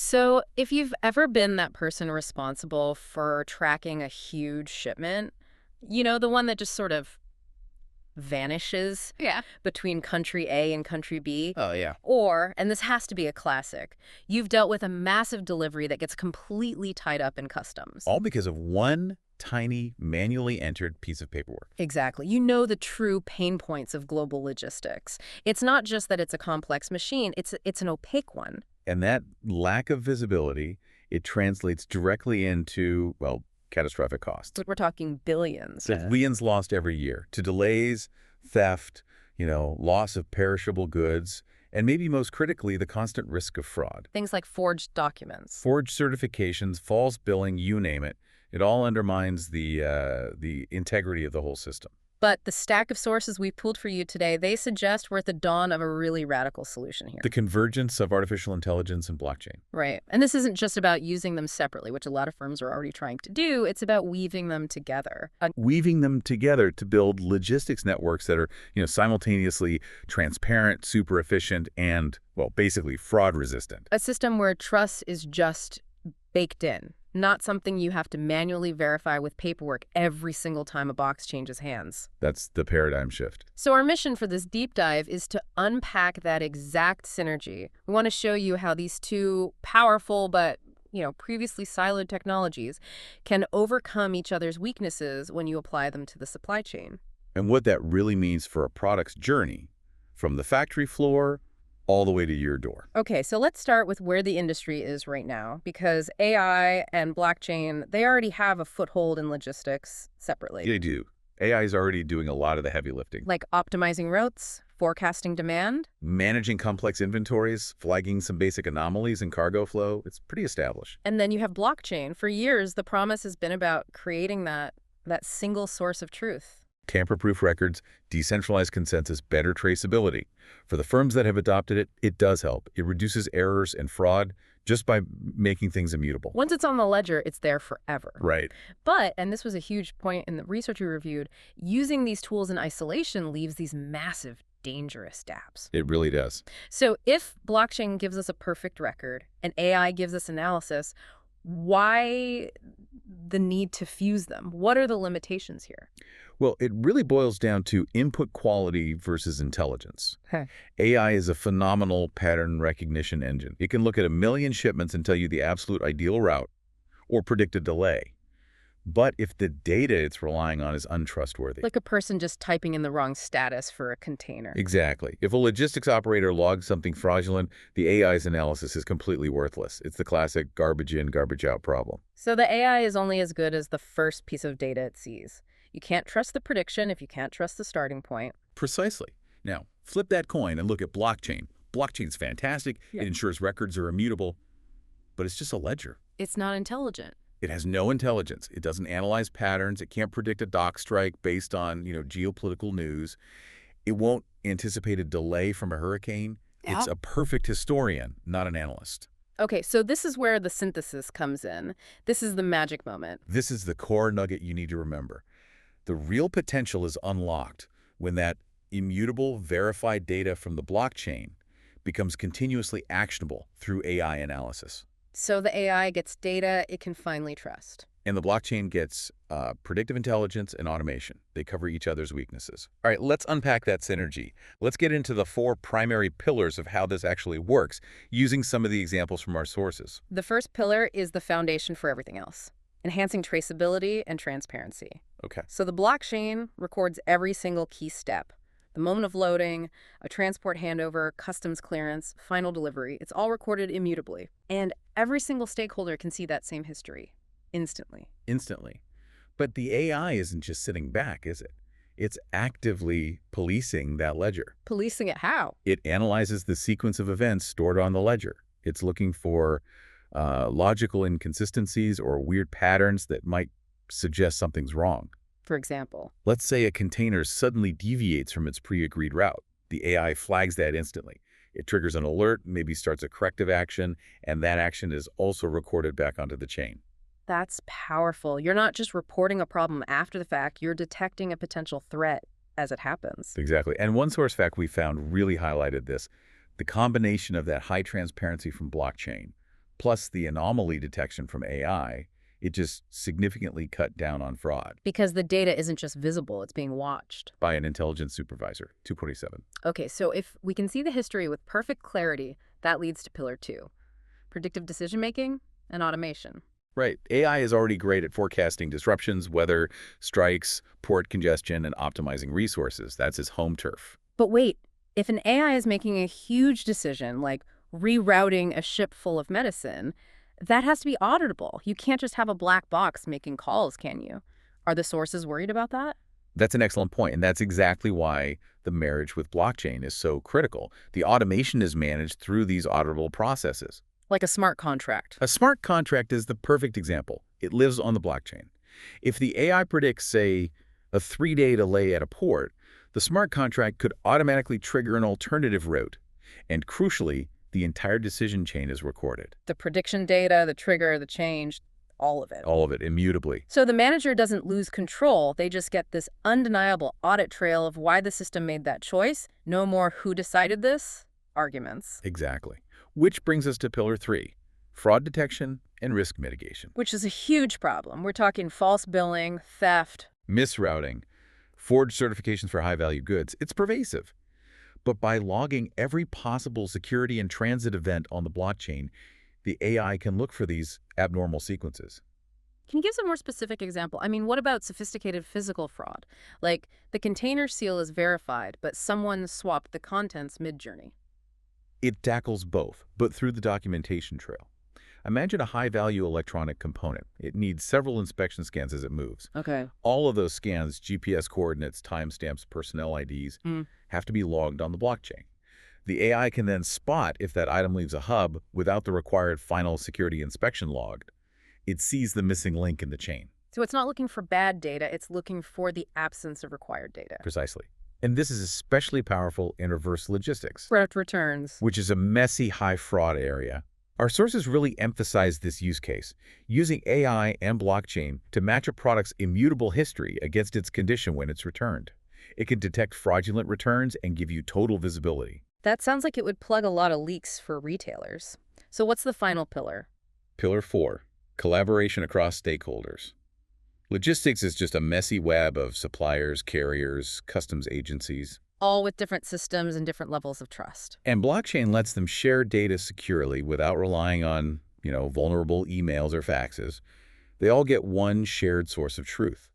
So, if you've ever been that person responsible for tracking a huge shipment, the one that just sort of vanishes Yeah. between country A and country B, Oh, yeah. or, and this has to be a classic, you've dealt with a massive delivery that gets completely tied up in customs. All because of one tiny, manually entered piece of paperwork. Exactly. You know the true pain points of global logistics. It's not just that it's a complex machine, it's an opaque one. And that lack of visibility, it translates directly into, well, catastrophic costs. But we're talking billions. Billions lost every year to delays, theft, loss of perishable goods, and maybe most critically, the constant risk of fraud. Things like forged documents. Forged certifications, false billing, you name it. It all undermines the integrity of the whole system. But the stack of sources we pulled for you today, they suggest we're at the dawn of a really radical solution here. The convergence of artificial intelligence and blockchain. Right. And this isn't just about using them separately, which a lot of firms are already trying to do. It's about weaving them together. Weaving them together to build logistics networks that are, simultaneously transparent, super efficient, and, well, basically fraud resistant. A system where trust is just baked in, not something you have to manually verify with paperwork every single time a box changes hands. That's the paradigm shift. So our mission for this deep dive is to unpack that exact synergy. We want to show you how these two powerful but previously siloed technologies can overcome each other's weaknesses when you apply them to the supply chain. And what that really means for a product's journey from the factory floor all the way to your door. Okay, so let's start with where the industry is right now, because AI and blockchain, they already have a foothold in logistics separately. They do. AI is already doing a lot of the heavy lifting. Like optimizing routes, forecasting demand. Managing complex inventories, flagging some basic anomalies in cargo flow, it's pretty established. And then you have blockchain. For years, the promise has been about creating that single source of truth. Tamper-proof records, decentralized consensus, better traceability. For the firms that have adopted it, it does help. It reduces errors and fraud just by making things immutable. Once it's on the ledger, it's there forever. Right. But, and this was a huge point in the research we reviewed, using these tools in isolation leaves these massive, dangerous gaps. It really does. So if blockchain gives us a perfect record and AI gives us analysis, why the need to fuse them? What are the limitations here? Well, it really boils down to input quality versus intelligence. Okay. AI is a phenomenal pattern recognition engine. It can look at a million shipments and tell you the absolute ideal route or predict a delay. But if the data it's relying on is untrustworthy. Like a person just typing in the wrong status for a container. Exactly. If a logistics operator logs something fraudulent, the AI's analysis is completely worthless. It's the classic garbage in, garbage out problem. So the AI is only as good as the first piece of data it sees. You can't trust the prediction if you can't trust the starting point. Precisely. Now, flip that coin and look at blockchain. Blockchain's fantastic. Yeah. It ensures records are immutable, but it's just a ledger. It's not intelligent. It has no intelligence. It doesn't analyze patterns. It can't predict a dock strike based on, geopolitical news. It won't anticipate a delay from a hurricane. Yeah. It's a perfect historian, not an analyst. Okay, so this is where the synthesis comes in. This is the magic moment. This is the core nugget you need to remember. The real potential is unlocked when that immutable, verified data from the blockchain becomes continuously actionable through AI analysis. So the AI gets data it can finally trust. And the blockchain gets predictive intelligence and automation. They cover each other's weaknesses. All right, let's unpack that synergy. Let's get into the 4 primary pillars of how this actually works, using some of the examples from our sources. The first pillar is the foundation for everything else, enhancing traceability and transparency. Okay. So the blockchain records every single key step. The moment of loading, a transport handover, customs clearance, final delivery, it's all recorded immutably. And every single stakeholder can see that same history instantly. Instantly. But the AI isn't just sitting back, is it? It's actively policing that ledger. Policing it how? It analyzes the sequence of events stored on the ledger. It's looking for logical inconsistencies or weird patterns that might suggest something's wrong. For example, Let's say a container suddenly deviates from its pre-agreed route. The AI flags that instantly. It triggers an alert, maybe starts a corrective action, and that action is also recorded back onto the chain. that's powerful. You're not just reporting a problem after the fact, you're detecting a potential threat as it happens. Exactly. And one source fact we found really highlighted this. The combination of that high transparency from blockchain Plus the anomaly detection from AI, it just significantly cut down on fraud Because the data isn't just visible, it's being watched. by an intelligence supervisor, 247. Okay, so if we can see the history with perfect clarity, that leads to pillar 2, predictive decision-making and automation. Right. AI is already great at forecasting disruptions, weather, strikes, port congestion, and optimizing resources. That's his home turf. But wait, if an AI is making a huge decision, like rerouting a ship full of medicine, that has to be auditable. You can't just have a black box making calls, can you? Are the sources worried about that? That's an excellent point, and that's exactly why the marriage with blockchain is so critical. The automation is managed through these auditable processes. Like a smart contract. A smart contract is the perfect example. It lives on the blockchain. If the AI predicts, say, a 3-day delay at a port, the smart contract could automatically trigger an alternative route. And crucially, the entire decision chain is recorded. The prediction data, the trigger, the change, all of it. All of it, immutably. So the manager doesn't lose control. They just get this undeniable audit trail of why the system made that choice. No more who decided this arguments. Exactly. Which brings us to pillar 3, fraud detection and risk mitigation. Which is a huge problem. We're talking false billing, theft. Misrouting, forged certifications for high-value goods, it's pervasive. But by logging every possible security and transit event on the blockchain, the AI can look for these abnormal sequences. Can you give some more specific example? I mean, what about sophisticated physical fraud? Like the container seal is verified, but someone swapped the contents mid-journey. It tackles both, but through the documentation trail. Imagine a high-value electronic component. It needs several inspection scans as it moves. Okay. All of those scans, GPS coordinates, timestamps, personnel IDs, have to be logged on the blockchain. The AI can then spot if that item leaves a hub without the required final security inspection logged. It sees the missing link in the chain. So it's not looking for bad data, it's looking for the absence of required data. Precisely. And this is especially powerful in reverse logistics, Product returns. which is a messy, high-fraud area. Our sources really emphasize this use case, using AI and blockchain to match a product's immutable history against its condition when it's returned. It can detect fraudulent returns and give you total visibility. That sounds like it would plug a lot of leaks for retailers. So what's the final pillar? Pillar 4, collaboration across stakeholders. Logistics is just a messy web of suppliers, carriers, customs agencies. All with different systems and different levels of trust. And blockchain lets them share data securely without relying on, vulnerable emails or faxes. They all get one shared source of truth.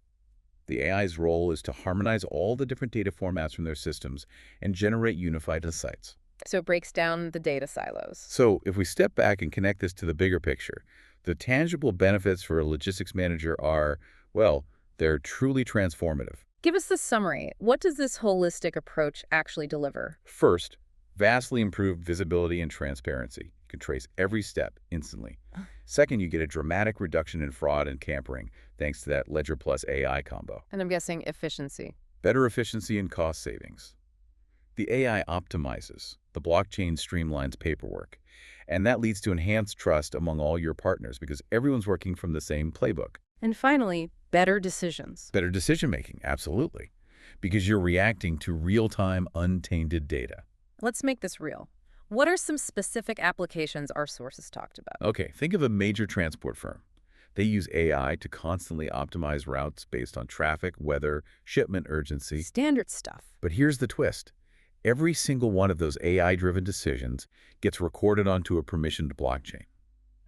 The AI's role is to harmonize all the different data formats from their systems and generate unified insights. So it breaks down the data silos. So if we step back and connect this to the bigger picture, the tangible benefits for a logistics manager are, well, they're truly transformative. Give us the summary. What does this holistic approach actually deliver? First, vastly improved visibility and transparency. You can trace every step instantly. Second, you get a dramatic reduction in fraud and tampering thanks to that Ledger plus AI combo. And I'm guessing efficiency. Better efficiency and cost savings. The AI optimizes. The blockchain streamlines paperwork. And that leads to enhanced trust among all your partners because everyone's working from the same playbook. And finally, better decisions. Better decision-making, absolutely, because you're reacting to real-time, untainted data. Let's make this real. What are some specific applications our sources talked about? Okay, think of a major transport firm. They use AI to constantly optimize routes based on traffic, weather, shipment urgency. Standard stuff. But here's the twist. Every single one of those AI-driven decisions gets recorded onto a permissioned blockchain.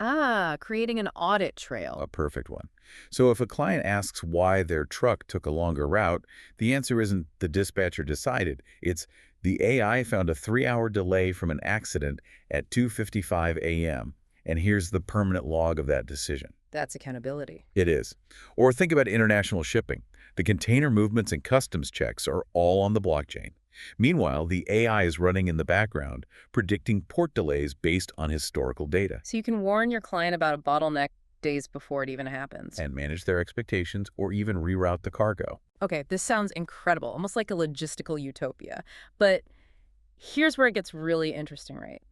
Ah, creating an audit trail. A perfect one. So if a client asks why their truck took a longer route, the answer isn't the dispatcher decided. It's the AI found a 3-hour delay from an accident at 2:55 a.m. And here's the permanent log of that decision. That's accountability. It is. Or think about international shipping. The container movements and customs checks are all on the blockchain. Meanwhile, the AI is running in the background, predicting port delays based on historical data. So you can warn your client about a bottleneck days before it even happens. And manage their expectations or even reroute the cargo. Okay, this sounds incredible, almost like a logistical utopia. But here's where it gets really interesting, right?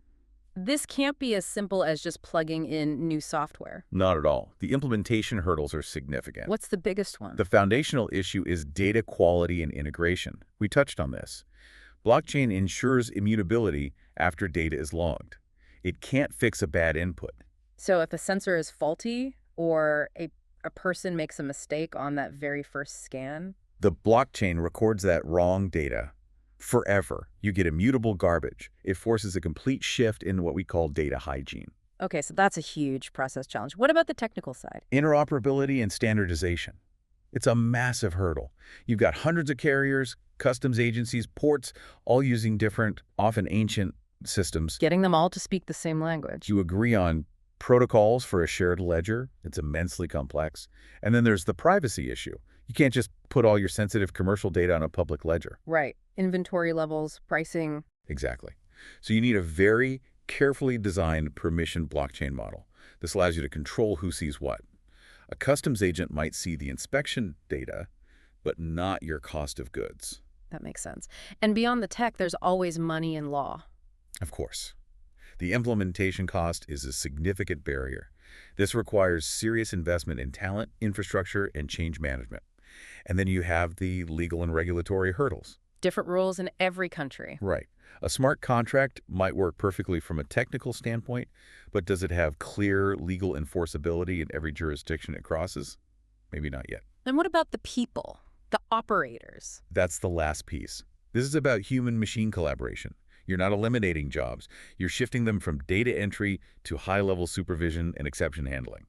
This can't be as simple as just plugging in new software. Not at all. The implementation hurdles are significant. What's the biggest one? The foundational issue is data quality and integration. We touched on this. Blockchain ensures immutability after data is logged. It can't fix a bad input. So if a sensor is faulty or a person makes a mistake on that very first scan. The blockchain records that wrong data forever. You get immutable garbage. It forces a complete shift in what we call data hygiene. Okay, so that's a huge process challenge. What about the technical side? Interoperability and standardization. It's a massive hurdle. You've got hundreds of carriers, customs agencies, ports, all using different, often ancient systems. Getting them all to speak the same language. You agree on protocols for a shared ledger. It's immensely complex. And then there's the privacy issue. You can't just put all your sensitive commercial data on a public ledger. Right. Inventory levels, pricing. Exactly. So you need a very carefully designed permission blockchain model. This allows you to control who sees what. A customs agent might see the inspection data, but not your cost of goods. That makes sense. And beyond the tech, there's always money and law. Of course. The implementation cost is a significant barrier. This requires serious investment in talent, infrastructure, and change management. And then you have the legal and regulatory hurdles. Different rules in every country. Right. A smart contract might work perfectly from a technical standpoint, but does it have clear legal enforceability in every jurisdiction it crosses? Maybe not yet. And what about the people, the operators? That's the last piece. This is about human-machine collaboration. You're not eliminating jobs. You're shifting them from data entry to high-level supervision and exception handling.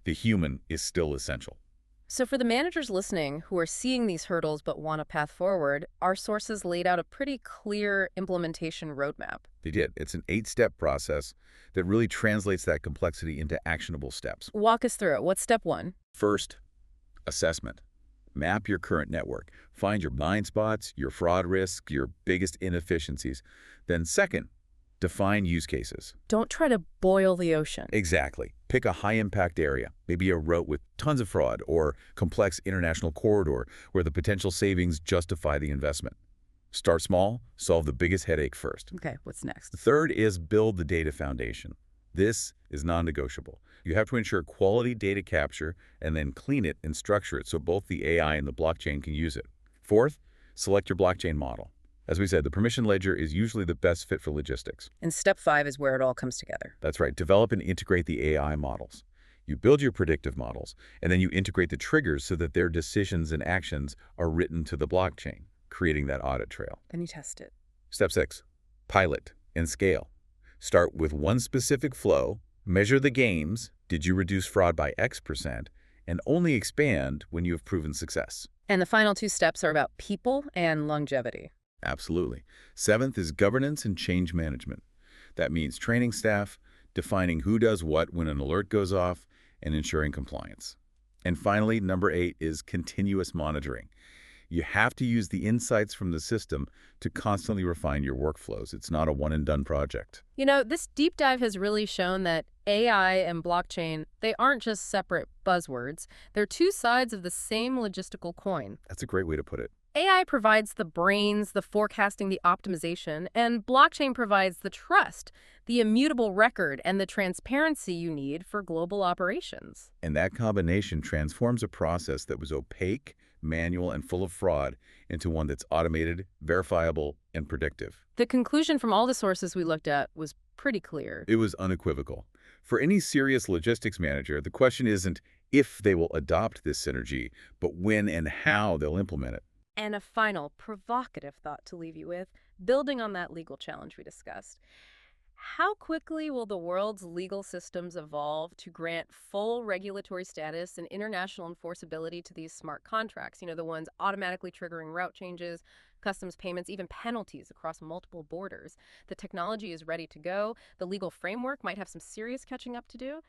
The human is still essential. So for the managers listening who are seeing these hurdles but want a path forward, our sources laid out a pretty clear implementation roadmap. They did. It's an 8-step process that really translates that complexity into actionable steps. Walk us through it. What's step one? First, assessment. Map your current network. Find your blind spots, your fraud risk, your biggest inefficiencies. Then second, define use cases. Don't try to boil the ocean. Exactly. Pick a high-impact area, maybe a route with tons of fraud or complex international corridor where the potential savings justify the investment. Start small, solve the biggest headache first. Okay, what's next? The third is build the data foundation. This is non-negotiable. You have to ensure quality data capture and then clean it and structure it so both the AI and the blockchain can use it. Fourth, select your blockchain model. As we said, the permission ledger is usually the best fit for logistics. And step 5 is where it all comes together. That's right. Develop and integrate the AI models. You build your predictive models, and then you integrate the triggers so that their decisions and actions are written to the blockchain, creating that audit trail. Then you test it. Step 6, pilot and scale. Start with one specific flow, measure the gains, did you reduce fraud by X%, and only expand when you have proven success. And the final 2 steps are about people and longevity. Absolutely. Seventh is governance and change management. That means training staff, defining who does what when an alert goes off, and ensuring compliance. And finally, number 8 is continuous monitoring. You have to use the insights from the system to constantly refine your workflows. It's not a one-and-done project. You know, this deep dive has really shown that AI and blockchain, they aren't just separate buzzwords. They're 2 sides of the same logistical coin. That's a great way to put it. AI provides the brains, the forecasting, the optimization, and blockchain provides the trust, the immutable record, and the transparency you need for global operations. And that combination transforms a process that was opaque, manual, and full of fraud into one that's automated, verifiable, and predictive. The conclusion from all the sources we looked at was pretty clear. It was unequivocal. For any serious logistics manager, the question isn't if they will adopt this synergy, but when and how they'll implement it. And a final provocative thought to leave you with, building on that legal challenge we discussed. How quickly will the world's legal systems evolve to grant full regulatory status and international enforceability to these smart contracts? You know, the ones automatically triggering route changes, customs payments, even penalties across multiple borders. The technology is ready to go. The legal framework might have some serious catching up to do.